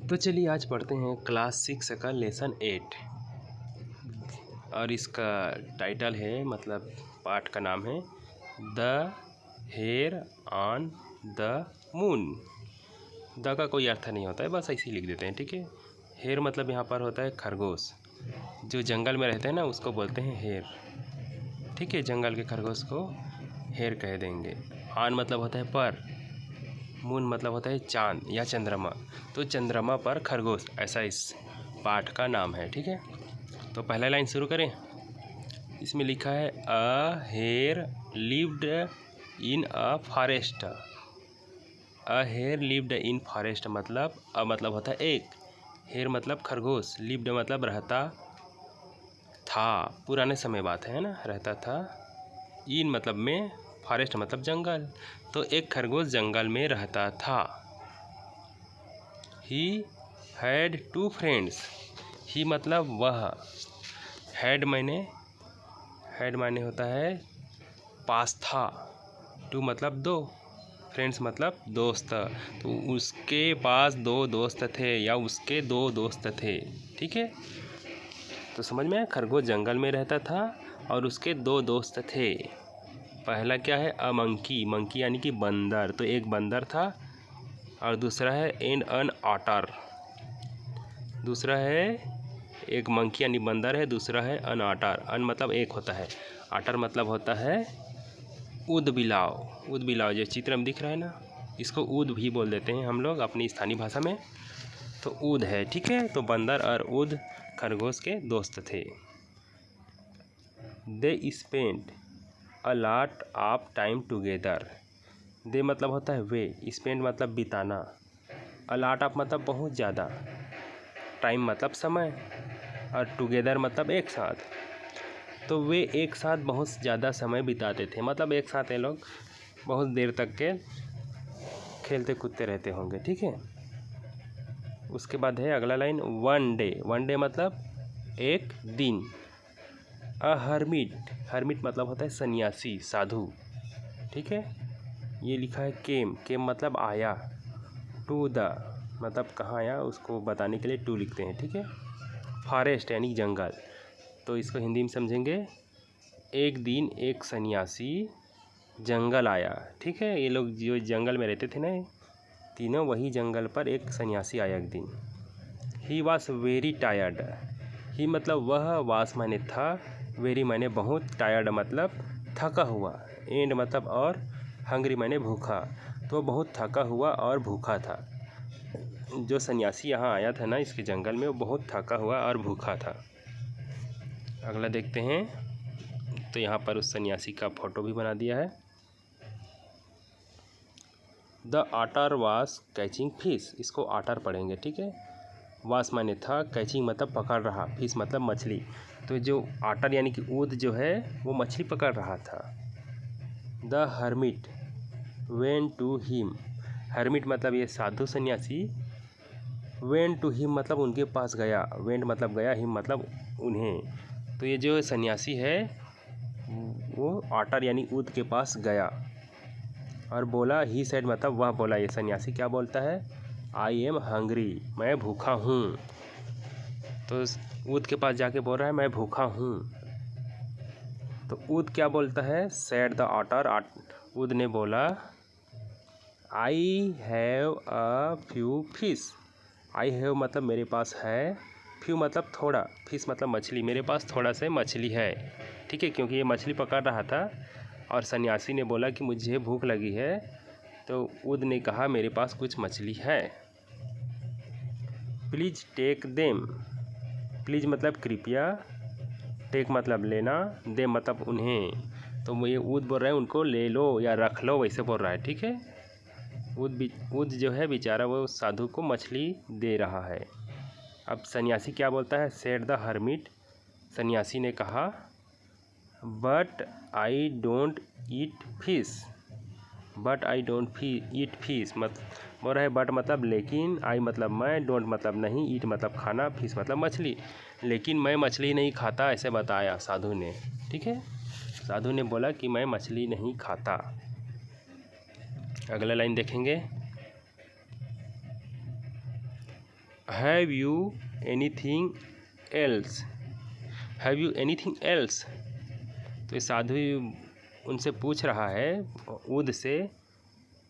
तो चलिए आज पढ़ते हैं क्लास 6 का लेसन 8 और इसका टाइटल है मतलब पाठ का नाम है the hare on the moon. The का कोई अर्थ नहीं होता है, बस ऐसे ही लिख देते हैं, ठीक है। हेयर मतलब यहाँ पर होता है खरगोश, जो जंगल में रहते हैं ना उसको बोलते हैं हेयर, ठीक है। जंगल के खरगोश को हेयर कह देंगे। ऑन मतलब होता है पर, मून मतलब होता है चांद या चंद्रमा, तो चंद्रमा पर खरगोश, ऐसा इस पाठ का नाम है, ठीक है। तो पहला लाइन शुरू करें। इसमें लिखा है a hare lived in a forest. A hare lived in forest मतलब अ मतलब होता है एक, हेयर मतलब खरगोश, लिव्ड मतलब रहता था, पुराने समय बात है ना, रहता था। इन मतलब में, फॉरेस्ट मतलब जंगल, तो एक खरगोश जंगल में रहता था। He had two friends. He मतलब वह, हैड माने होता है पास था, टू मतलब दो, फ्रेंड्स मतलब दोस्त, तो उसके पास दो दोस्त थे या उसके दो दोस्त थे, ठीक है। तो समझ में आया, खरगोश जंगल में रहता था और उसके दो दोस्त थे। पहला क्या है, अ मंकी, मंकी यानी कि बंदर, तो एक बंदर था। और दूसरा है एंड अन ऑटर, दूसरा है एक मंकी यानी बंदर है, दूसरा है अन ऑटर। अन मतलब एक होता है, ऑटर मतलब होता है ऊद बिलाव। ऊद बिलाव जो चित्र में दिख रहा है ना, इसको ऊद भी बोल देते हैं हम लोग अपनी स्थानीय भाषा में, तो ऊद है, ठीक है। तो बंदर और ऊद खरगोश के दोस्त थे। They spend a lot of time together. They मतलब होता है वे, स्पेंड मतलब बिताना, अ लॉट ऑफ मतलब बहुत ज़्यादा, टाइम मतलब समय, और टुगेदर मतलब एक साथ। तो वे एक साथ बहुत ज़्यादा समय बिताते थे, मतलब एक साथ ये लोग बहुत देर तक के खेलते कूदते रहते होंगे, ठीक है। उसके बाद है अगला line one day. One day मतलब एक दिन। अ हर्मिट, हर्मिट मतलब होता है सन्यासी, साधु, ठीक है। ये लिखा है केम, केम मतलब आया, टू द मतलब कहाँ आया उसको बताने के लिए टू लिखते हैं, ठीक है। फॉरेस्ट यानी जंगल, तो इसको हिंदी में समझेंगे एक दिन एक सन्यासी जंगल आया, ठीक है। ये लोग जो जंगल में रहते थे ना तीनों, वही जंगल पर एक सन्यासी आया एक दिन। He was very tired. He मतलब वह, वास माने था, वेरी माने बहुत, टायर्ड मतलब थका हुआ, एंड मतलब और, हंग्री माने भूखा, तो बहुत थका हुआ और भूखा था। जो सन्यासी यहाँ आया था ना इसके जंगल में, वो बहुत थका हुआ और भूखा था। अगला देखते हैं, तो यहाँ पर उस सन्यासी का फोटो भी बना दिया है। द ऑटर वास कैचिंग फिश, इसको ऑटर पढ़ेंगे, ठीक है। वास माने था, कैचिंग मतलब पकड़ रहा, फिश मतलब मछली, तो जो ऑटर यानी कि ऊद जो है वो मछली पकड़ रहा था। The hermit went to him, hermit मतलब ये साधु सन्यासी, वेन टू हिम मतलब उनके पास गया, वेंट मतलब गया, हिम मतलब उन्हें, तो ये जो सन्यासी है वो ऑटर यानी ऊद के पास गया और बोला, ही सेड मतलब वह बोला, ये सन्यासी क्या बोलता है, आई एम हंग्री, मैं भूखा हूँ। तो ऊद के पास जाके बोल रहा है मैं भूखा हूँ, तो ऊद क्या बोलता है, सेड द ऑटर, ऊद ने बोला, I have a few fish. I have मतलब मेरे पास है, फ्यू मतलब थोड़ा, फिश मतलब मछली, मेरे पास थोड़ा सा मछली है, ठीक है। क्योंकि ये मछली पकड़ रहा था और सन्यासी ने बोला कि मुझे भूख लगी है, तो ऊद ने कहा मेरे पास कुछ मछली है। प्लीज़ टेक देम, प्लीज़ मतलब कृपया, टेक मतलब लेना, दे मतलब उन्हें, तो ये ऊद बोल रहा है उनको ले लो या रख लो, वैसे बोल रहा है, ठीक है। ऊद जो है बेचारा वो साधु को मछली दे रहा है। अब सन्यासी क्या बोलता है, सेड द हर्मिट, सन्यासी ने कहा, but I don't eat fish, but I don't eat fish मत बोल रहा है, बट मतलब लेकिन, आई मतलब मैं, डोंट मतलब नहीं, ईट मतलब खाना, फिश मतलब मछली, लेकिन मैं मछली नहीं खाता, ऐसे बताया साधु ने, ठीक है। साधु ने बोला कि मैं मछली नहीं खाता। अगला लाइन देखेंगे, have you anything else, have you anything else. तो ये साधु उनसे पूछ रहा है ऊद से,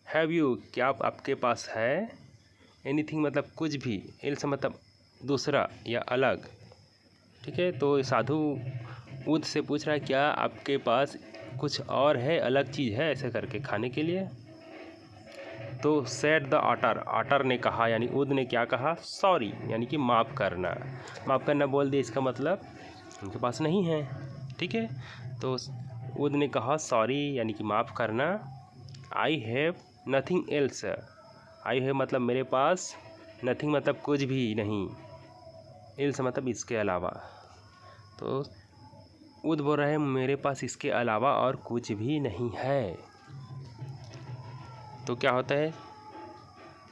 हैव यू क्या आपके पास है, एनीथिंग मतलब कुछ भी, एल्स मतलब दूसरा या अलग, ठीक है। तो साधु ऊद से पूछ रहा है क्या आपके पास कुछ और है, अलग चीज़ है ऐसे करके खाने के लिए। तो सेड द ऑटर, ऑटर ने कहा यानी ऊद ने क्या कहा, सॉरी यानी कि माफ़ करना, माफ़ करना बोल दिया, इसका मतलब उनके पास नहीं है, ठीक है। तो ऊद ने कहा सॉरी यानी कि माफ़ करना, I have nothing else, I have मतलब मेरे पास, नथिंग मतलब कुछ भी नहीं, एल्स मतलब इसके अलावा। तो ऊद बोल रहा है मेरे पास इसके अलावा और कुछ भी नहीं है। तो क्या होता है,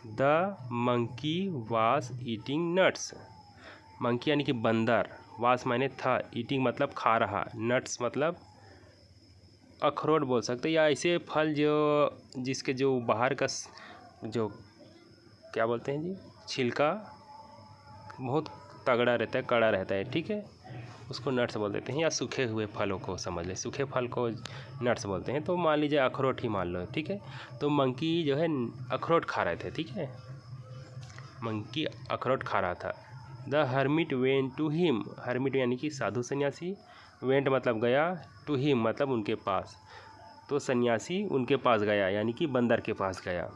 the monkey was eating nuts, monkey यानी कि बंदर, वास माने था, ईटिंग मतलब खा रहा, नट्स मतलब अखरोट बोल सकते, या ऐसे फल जो जिसके जो बाहर का जो क्या बोलते हैं जी, छिलका बहुत तगड़ा रहता है, कड़ा रहता है, ठीक है, उसको नट्स बोल देते हैं। या सूखे हुए फलों को समझ लें, सूखे फल को नट्स बोलते हैं। तो मान लीजिए अखरोट ही मान लो, ठीक है। तो मंकी जो है अखरोट खा रहे थे, ठीक है, मंकी अखरोट खा रहा था। The hermit went to him, hermit यानी कि साधु सन्यासी, वेंट मतलब गया, टू हिम मतलब उनके पास, तो सन्यासी उनके पास गया यानी कि बंदर के पास गया।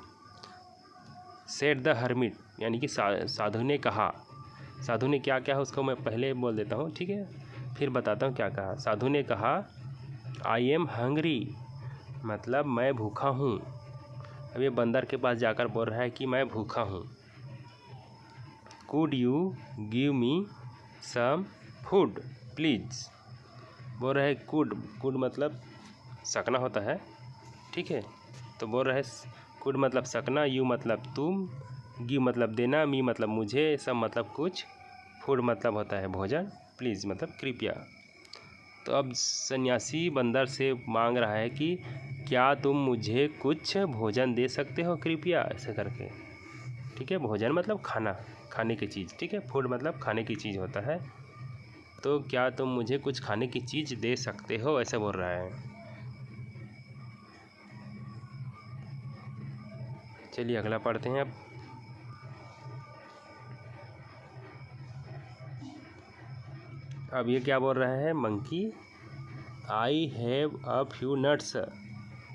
सेड द हर्मिट यानी कि साधु ने कहा, साधु ने क्या क्या उसको मैं पहले बोल देता हूँ, ठीक है, फिर बताता हूँ क्या कहा। साधु ने कहा आई एम हंग्री, मतलब मैं भूखा हूँ। अब ये बंदर के पास जाकर बोल रहा है कि मैं भूखा हूँ। Could you give me some food please, बोल रहा है कुड, कुड मतलब सकना होता है, ठीक है। तो बोल रहा है कुड मतलब सकना, यू मतलब तुम, गिव मतलब देना, मी मतलब मुझे, सब मतलब कुछ, फूड मतलब होता है भोजन, प्लीज़ मतलब कृपया। तो अब सन्यासी बंदर से मांग रहा है कि क्या तुम मुझे कुछ भोजन दे सकते हो कृपया, ऐसे करके, ठीक है। भोजन मतलब खाना, खाने की चीज़, ठीक है। फूड मतलब खाने की चीज़ होता है। तो क्या तुम मुझे कुछ खाने की चीज़ दे सकते हो, ऐसा बोल रहा है। चलिए अगला पढ़ते हैं। अब ये क्या बोल रहा है, monkey I have a few nuts,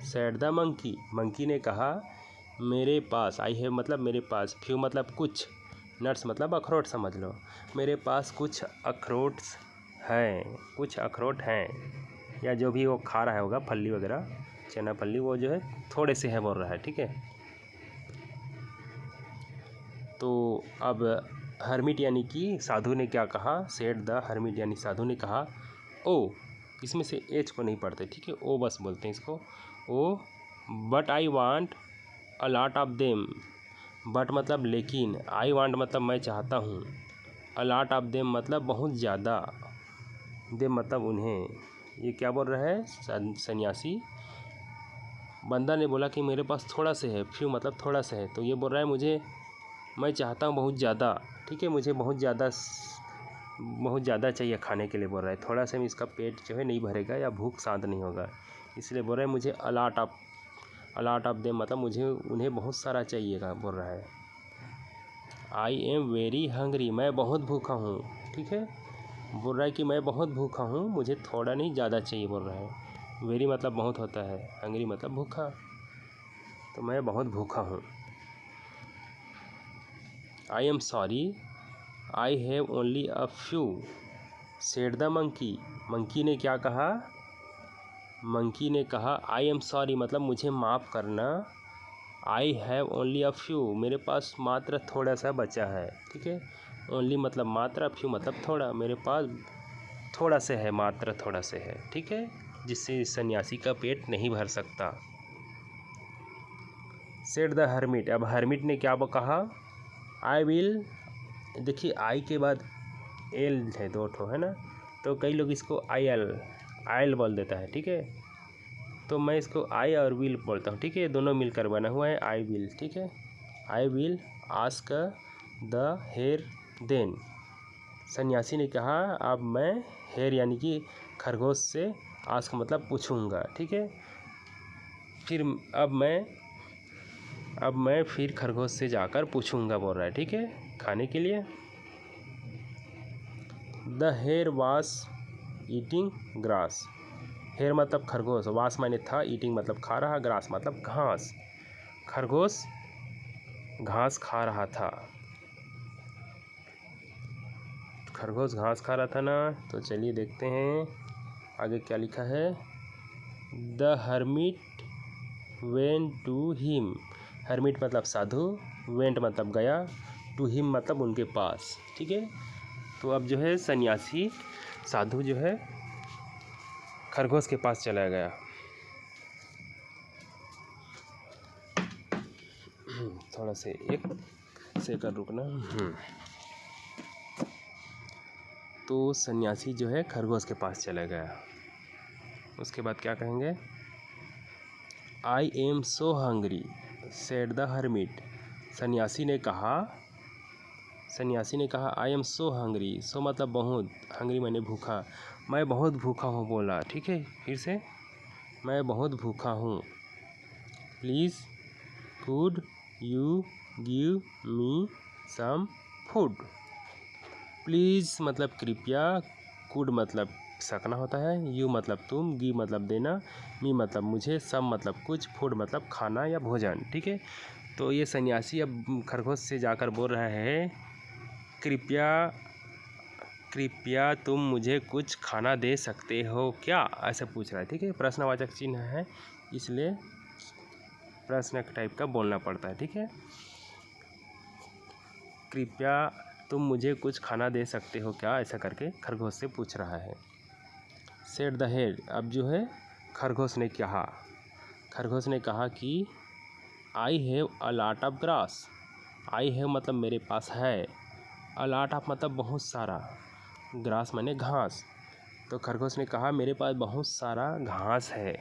said the monkey, monkey ने कहा मेरे पास, आई हैव मतलब मेरे पास, फ्यू मतलब कुछ, नट्स मतलब अखरोट समझ लो, मेरे पास कुछ अखरोट हैं, कुछ अखरोट हैं, या जो भी वो खा रहा है होगा, फली वगैरह, चना फली, वो जो है थोड़े से है बोल रहा है, ठीक है। तो अब हर्मिट यानी कि साधु ने क्या कहा, सेड द हर्मिट यानी साधु ने कहा ओ, इसमें से एच को नहीं पढ़ते, ठीक है, ओ बस बोलते हैं इसको, oh but I want a lot of them, but मतलब लेकिन, आई वांट मतलब मैं चाहता हूँ, अ लॉट ऑफ देम मतलब बहुत ज़्यादा, देम मतलब उन्हें। ये क्या बोल रहा है सन्यासी, बंदा ने बोला कि मेरे पास थोड़ा से है, फ्यू मतलब थोड़ा सा है, तो ये बोल रहा है मुझे, मैं चाहता हूँ बहुत ज़्यादा, ठीक है, मुझे बहुत ज़्यादा चाहिए खाने के लिए बोल रहा है, थोड़ा सा में इसका पेट जो है नहीं भरेगा या भूख शांत नहीं होगा, इसलिए बोल रहा है मुझे अलाट ऑफ देम मतलब मुझे उन्हें बहुत सारा चाहिएगा बोल रहा है। आई एम वेरी हंग्री, मैं बहुत भूखा हूँ, ठीक है, बोल रहा है कि मैं बहुत भूखा हूँ, मुझे थोड़ा नहीं ज़्यादा चाहिए बोल रहा है। वेरी मतलब बहुत होता है, हंग्री मतलब भूखा, तो मैं बहुत भूखा हूँ। I am sorry I have only a few, said the monkey, monkey ने क्या कहा, मंकी ने कहा आई एम सॉरी मतलब मुझे माफ़ करना, I have only a few मेरे पास मात्र थोड़ा सा बचा है, ठीक है, ओनली मतलब मात्र, फ्यू मतलब थोड़ा, मेरे पास थोड़ा से है, मात्र थोड़ा से है, ठीक है, जिससे सन्यासी का पेट नहीं भर सकता। सेड द हर्मिट, अब हर्मिट ने क्या कहा, आई विल, देखिए आई के बाद एल है, दो ठो है ना, तो कई लोग इसको आयल बोल देता है, ठीक है, तो मैं इसको आई और विल बोलता हूँ, ठीक है, दोनों मिलकर बना हुआ है आई विल, ठीक है, I will ask the hare then. सन्यासी ने कहा अब मैं हेयर यानी कि खरगोश से आस्क मतलब पूछूंगा, ठीक है। फिर अब मैं फिर खरगोश से जाकर पूछूंगा बोल रहा है, ठीक है, खाने के लिए। The hare was eating grass. Hare मतलब खरगोश, वास माने था, ईटिंग मतलब खा रहा, ग्रास मतलब घास। खरगोश घास खा रहा था। खरगोश घास खा रहा था ना। तो चलिए देखते हैं आगे क्या लिखा है। The hermit went to him. Hermit मतलब साधु, वेंट मतलब गया, टू हिम मतलब उनके पास, ठीक है। तो अब जो है सन्यासी साधु जो है खरगोश के पास चला गया। थोड़ा से एक सेकंड रुकना। तो सन्यासी जो है खरगोश के पास चला गया। उसके बाद क्या कहेंगे। I am so hungry said the hermit. सन्यासी ने कहा आई एम सो हंग्री। सो मतलब बहुत, हंग्री मैंने भूखा, मैं बहुत भूखा हूँ बोला, ठीक है। फिर से मैं बहुत भूखा हूँ। Please could you give me some food. Please मतलब कृपया, कुड मतलब सकना होता है, यू मतलब तुम, गिव मतलब देना, मी मतलब मुझे, सम मतलब कुछ, फूड मतलब खाना या भोजन, ठीक है। तो ये सन्यासी अब खरगोश से जाकर बोल रहा है कृपया तुम मुझे कुछ खाना दे सकते हो क्या, ऐसा पूछ रहा है, ठीक है। प्रश्नवाचक चिन्ह है इसलिए प्रश्न टाइप का बोलना पड़ता है, ठीक है। कृपया तुम मुझे कुछ खाना दे सकते हो क्या, ऐसा करके खरगोश से पूछ रहा है। Said the head. अब जो है खरगोश ने कहा कि I have a lot of grass. I have मतलब मेरे पास है, अ लॉट ऑफ मतलब बहुत सारा, ग्रास माने घास। तो खरगोश ने कहा मेरे पास बहुत सारा घास है,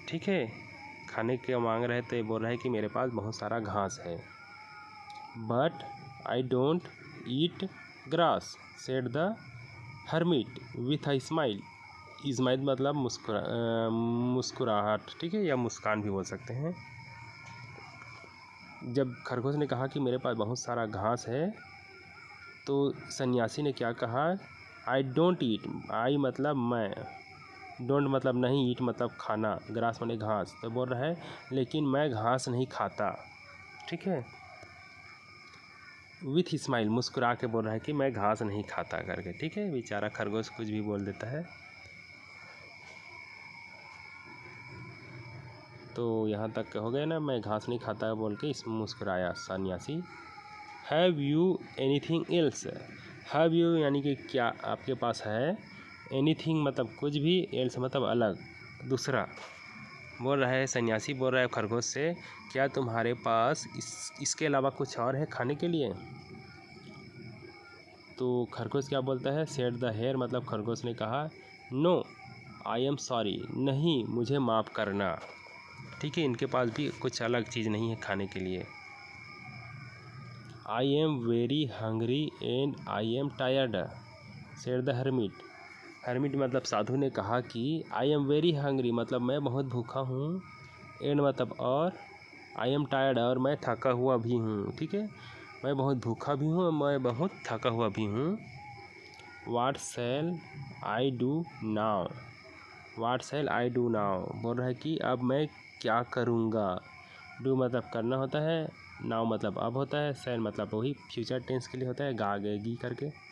ठीक है। खाने के मांग रहे तो ये बोल रहा है कि मेरे पास बहुत सारा घास है। But I don't eat grass said the hermit with a smile. Smile मतलब मुस्कुराहट, ठीक है, या मुस्कान भी बोल सकते हैं। जब खरगोश ने कहा कि मेरे पास बहुत सारा घास है तो सन्यासी ने क्या कहा, आई डोंट ईट। आई मतलब मैं, डोंट मतलब नहीं, ईट मतलब खाना, ग्रास माने घास। तो बोल रहा है लेकिन मैं घास नहीं खाता, ठीक है। विथ स्माइल मुस्कुरा के बोल रहा है कि मैं घास नहीं खाता करके, ठीक है। बेचारा खरगोश कुछ भी बोल देता है। तो यहाँ तक हो गया ना, मैं घास नहीं खाता बोल के इस मुस्कुराया सन्यासी। Have you anything else. Have you यानी कि क्या आपके पास है, एनीथिंग मतलब कुछ भी, एल्स मतलब अलग, दूसरा। बोल रहा है सन्यासी बोल रहा है खरगोश से क्या तुम्हारे पास इसके अलावा कुछ और है खाने के लिए। तो खरगोश क्या बोलता है, सेड द हेयर मतलब खरगोश ने कहा नो आई एम सॉरी, नहीं मुझे माफ़ करना, ठीक है। इनके पास भी कुछ अलग चीज़ नहीं है खाने के लिए। I am very hungry and I am tired said the hermit. Hermit मतलब साधु ने कहा कि आई एम वेरी हंग्री मतलब मैं बहुत भूखा हूँ, एंड मतलब और, आई एम टायर्ड और मैं थका हुआ भी हूँ, ठीक है। मैं बहुत भूखा भी हूँ और मैं बहुत थका हुआ भी हूँ। What shell I do now. What shell I do now बोल रहा है कि अब मैं क्या करूँगा। डू मतलब करना होता है, नाउ मतलब अब होता है, शैल मतलब वही फ्यूचर टेंस के लिए होता है, गागी करके।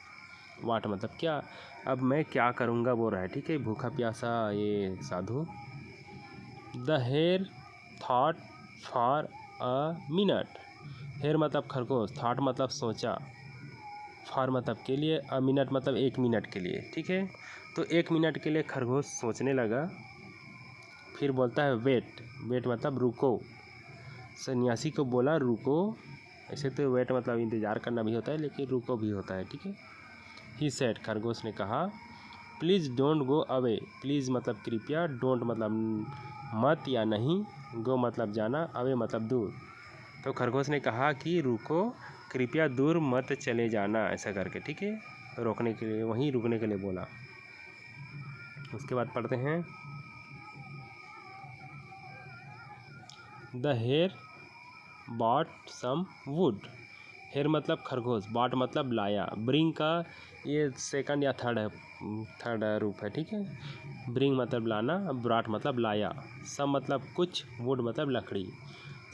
वाट मतलब क्या, अब मैं क्या करूँगा बोल रहा है, ठीक है। भूखा प्यासा ये साधु। The hare thought for a minute. Hare मतलब खरगोश, थॉट मतलब सोचा, फॉर मतलब के लिए, अ मिनट मतलब 1 मिनट के लिए, ठीक है। तो 1 मिनट के लिए खरगोश सोचने लगा। फिर बोलता है वेट। वेट मतलब रुको। सन्यासी को बोला रुको। ऐसे तो वेट मतलब इंतज़ार करना भी होता है, लेकिन रुको भी होता है, ठीक है। ही सेड खरगोश ने कहा please don't go away. Please मतलब कृपया, डोंट मतलब मत या नहीं, गो मतलब जाना, अवे मतलब दूर। तो खरगोश ने कहा कि रुको, कृपया दूर मत चले जाना, ऐसा करके, ठीक है, रोकने के लिए, वहीं रुकने के लिए बोला। उसके बाद पढ़ते हैं the hare bought some wood. Hare मतलब खरगोश, बॉट मतलब लाया, ब्रिंग का ये सेकंड या थर्ड रूप है, ठीक है। ब्रिंग मतलब लाना, ब्रॉट मतलब लाया, सम मतलब कुछ, वुड मतलब लकड़ी।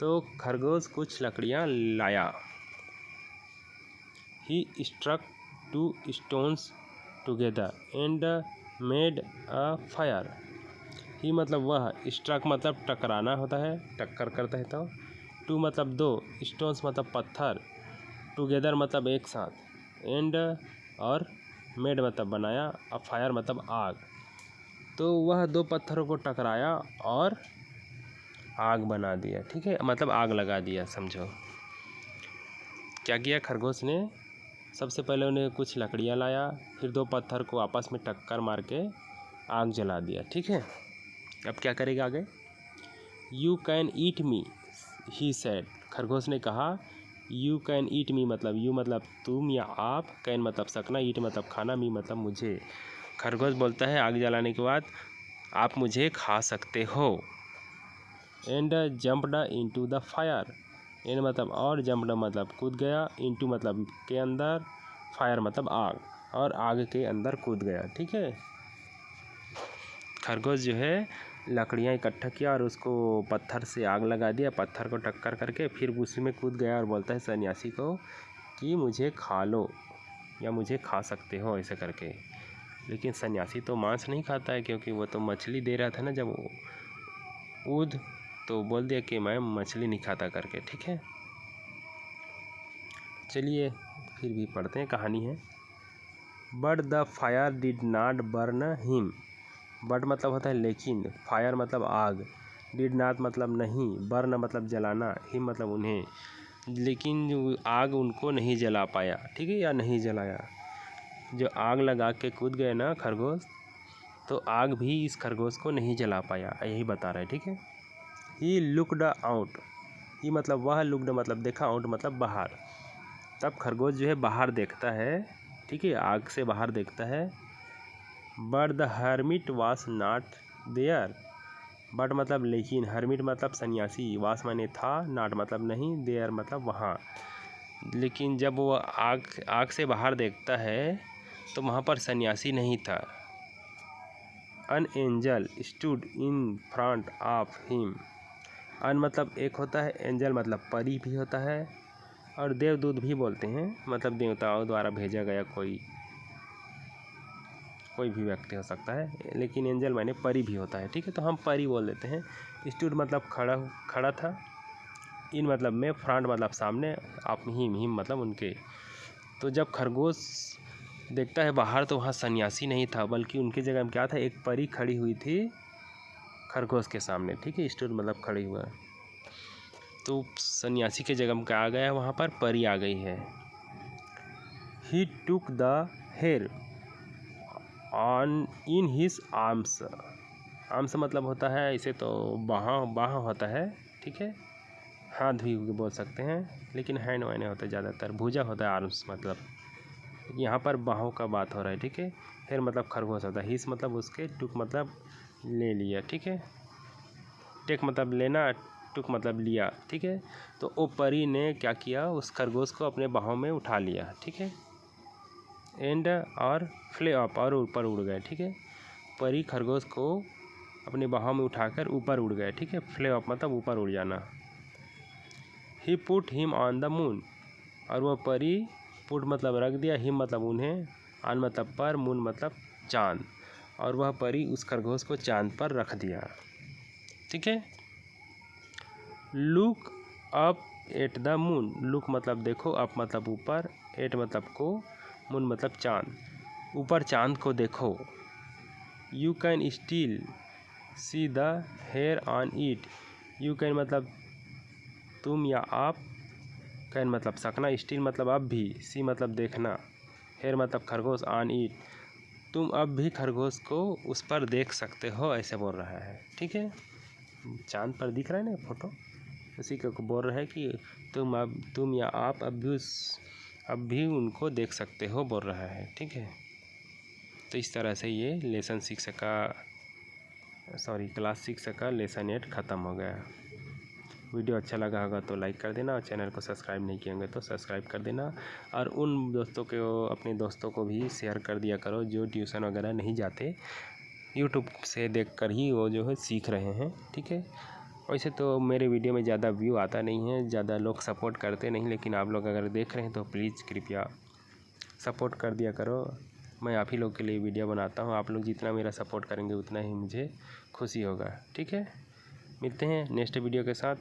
तो खरगोश कुछ लकड़ियाँ लाया। He struck two stones together and made a fire. He मतलब वह, स्ट्रक मतलब टकराना होता है, टक्कर करता है। तो टू मतलब दो, स्टोन्स मतलब पत्थर, टुगेदर मतलब एक साथ, एंड और मेड मतलब बनाया, अ फायर मतलब आग। तो वह दो पत्थरों को टकराया और आग बना दिया, ठीक है, मतलब आग लगा दिया, समझो। क्या किया खरगोश ने? सबसे पहले उन्हें कुछ लकड़ियाँ लाया, फिर दो पत्थर को आपस में टक्कर मार के आग जला दिया, ठीक है। अब क्या करेगा आगे? You can eat me, he said. खरगोश ने कहा यू कैन ईट मी मतलब यू मतलब तुम या आप, कैन मतलब सकना, ईट मतलब खाना, मी मतलब मुझे। खरगोश बोलता है आग जलाने के बाद आप मुझे खा सकते हो। And jumped into the fire. And मतलब और, जम्प्ड मतलब कूद गया, इनटू मतलब के अंदर, फायर मतलब आग, और आग के अंदर कूद गया, ठीक है। खरगोश जो है लकड़ियाँ इकट्ठा किया और उसको पत्थर से आग लगा दिया, पत्थर को टक्कर करके, फिर उसी में कूद गया और बोलता है सन्यासी को कि मुझे खा लो या मुझे खा सकते हो, ऐसे करके। लेकिन सन्यासी तो मांस नहीं खाता है, क्योंकि वो तो मछली दे रहा था ना जब वो ऊद, तो बोल दिया कि मैं मछली नहीं खाता करके, ठीक है। चलिए फिर भी पढ़ते हैं, कहानी है। But the fire did not burn him. But मतलब होता है लेकिन, फायर मतलब आग, डिड नॉट मतलब नहीं, बर्न मतलब जलाना, हिम मतलब उन्हें, लेकिन जो आग उनको नहीं जला पाया, ठीक है, या नहीं जलाया। जो आग लगा के कूद गए ना खरगोश, तो आग भी इस खरगोश को नहीं जला पाया, यही बता रहे हैं, ठीक है। He looked out. ही मतलब वह, लुकड मतलब देखा, आउट मतलब बाहर। तब खरगोश जो है बाहर देखता है, ठीक है, आग से बाहर देखता है। बट द हर्मिट वास नॉट देयर। बट मतलब लेकिन, हर्मिट मतलब सन्यासी, वास माने था, नॉट मतलब नहीं, देयर मतलब वहाँ। लेकिन जब वो आग से बाहर देखता है तो वहाँ पर सन्यासी नहीं था। An angel stood in front of him. An मतलब एक होता है, एंजल मतलब परी भी होता है, और देवदूत भी बोलते हैं, मतलब देवताओं द्वारा भेजा गया कोई भी व्यक्ति हो सकता है, लेकिन एंजल माने परी भी होता है, ठीक है, तो हम परी बोल देते हैं। स्टूड मतलब खड़ा था, इन मतलब में, फ्रंट मतलब सामने, आप हिम मतलब उनके। तो जब खरगोश देखता है बाहर तो वहाँ सन्यासी नहीं था, बल्कि उनकी जगह में क्या था, एक परी खड़ी हुई थी खरगोश के सामने, ठीक है, स्टूड मतलब खड़ी हुआ। तो सन्यासी के जगह में क्या आ गया, वहाँ पर परी आ गई है। He took the hare on in his arms. Arms मतलब होता है इसे तो बाह होता है, ठीक है, हाथ भी बोल सकते हैं, लेकिन हैंड वाइने होता है ज़्यादातर, भुजा होता है आर्म्स मतलब। यहाँ पर बाहों का बात हो रहा है, ठीक है। हेयर मतलब खरगोश होता है, हिस मतलब उसके, टुक मतलब ले लिया, ठीक है, टेक मतलब लेना, टुक मतलब लिया, ठीक है। तो ओ परी ने क्या किया, उस खरगोश को अपने बाहों में उठा लिया, ठीक है। एंड और फ्ले अप, और ऊपर उड़ गए, ठीक है। परी खरगोश को अपने बाहों में उठाकर ऊपर उड़ गए, ठीक है, फ्ले अप मतलब ऊपर उड़ जाना। He put him on the moon. और वह परी, पुट मतलब रख दिया, हिम मतलब उन्हें, ऑन मतलब पर, मून मतलब चाँद, और वह परी उस खरगोश को चाँद पर रख दिया, ठीक है। Look up at the moon. Look मतलब देखो, अप मतलब ऊपर, एट मतलब को, मून मतलब चाँद, ऊपर चाँद को देखो। You can still see the hare on it. You can मतलब तुम या आप, कैन मतलब सकना, स्टिल मतलब अब भी, सी मतलब देखना, हेयर मतलब खरगोश, ऑन इट तुम अब भी खरगोश को उस पर देख सकते हो, ऐसे बोल रहा है, ठीक है। चांद पर दिख रहा है ना फोटो, उसी को बोल रहा है कि तुम या आप अब भी उनको देख सकते हो, बोल रहा है। ठीक है, तो इस तरह से ये क्लास 6 का लेसन 8 ख़त्म हो गया। वीडियो अच्छा लगा होगा तो लाइक कर देना, और चैनल को सब्सक्राइब नहीं किए होंगे तो सब्सक्राइब कर देना, और उन दोस्तों को, अपने दोस्तों को भी शेयर कर दिया करो जो ट्यूशन वगैरह नहीं जाते, यूट्यूब से देखकर ही वो जो है सीख रहे हैं। ठीक है, वैसे तो मेरे वीडियो में ज़्यादा व्यू आता नहीं है, ज़्यादा लोग सपोर्ट करते नहीं, लेकिन आप लोग अगर देख रहे हैं तो प्लीज़ कृपया सपोर्ट कर दिया करो। मैं आप ही लोग के लिए वीडियो बनाता हूँ, आप लोग जितना मेरा सपोर्ट करेंगे उतना ही मुझे खुशी होगा। ठीक है, मिलते हैं नेक्स्ट वीडियो के साथ।